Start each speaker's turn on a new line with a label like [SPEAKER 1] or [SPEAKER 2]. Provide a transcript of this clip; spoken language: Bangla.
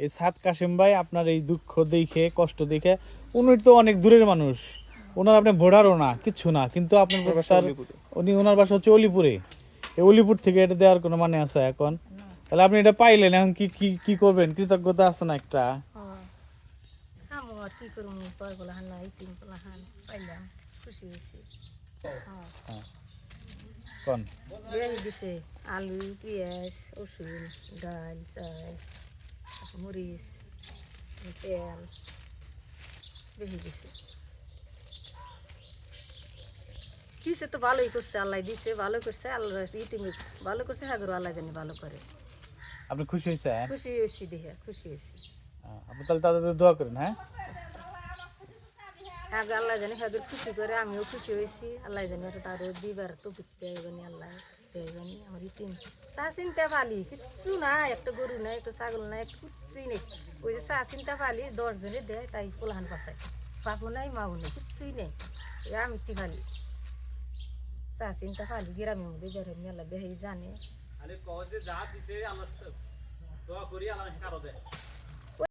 [SPEAKER 1] এই সাদ কাশেম ভাই আপনার এই দুঃখ দেখে কষ্ট দেখে উনি তো অনেক দূরের মানুষ, ওনার আপনি ভোটারও না কিচ্ছু না, কিন্তু আপনার তার উনি ওনার বাসা হচ্ছে অলিপুরে, এই অলিপুর থেকে এটা দেওয়ার কোনো মানে আছে এখন? তাহলে আপনি এটা পাইলেন, এখন কি কি কি করবেন? কৃতজ্ঞতা আছে না একটা?
[SPEAKER 2] আর কি করবো, পরগুলো হান নাই তিনগুলো হান পাইলাম, খুশি হয়েছি।
[SPEAKER 1] কোন
[SPEAKER 2] বেশি দিছে আলু, পেঁয়াজ, রসুন, ডাল, চাল, মরিচ, তেল বেশি দিছে। দিছে তো ভালোই করছে, আল্লাহ দিছে ভালো করছে, আল্লাহ ইতিমি ভালো করছে, সাগর আল্লাহ জানি ভালো করে।
[SPEAKER 1] আপনি খুশি হয়েছেন?
[SPEAKER 2] খুশি হয়েছি দেখে খুশি হয়েছি।
[SPEAKER 1] আপনি তাহলে তাদের জন্য দোয়া করেন। হ্যাঁ,
[SPEAKER 2] আগে আল্লাহ জানি সাগর খুশি করে, আমিও খুশি হয়েছি। আল্লাহ জানি তারও দিবার তো দেয় জানি, আল্লাহ দেয় জানি। আমার ইতিম চা চিন্তা পালি কিচ্ছু নাই, একটা গরু নাই, একটা ছাগল নাই, একটা কিচ্ছুই নেই। ওই যে চা চিন্তা পালি 10 জনে দেয়, তাই পোলাহান বাসায় বাপু নাই মাও নেই, কিচ্ছুই নেই। আমি কি পালি চা চিন্তা পালি গ্রামের মধ্যে বেড়ে মেলা বেহাই জানে।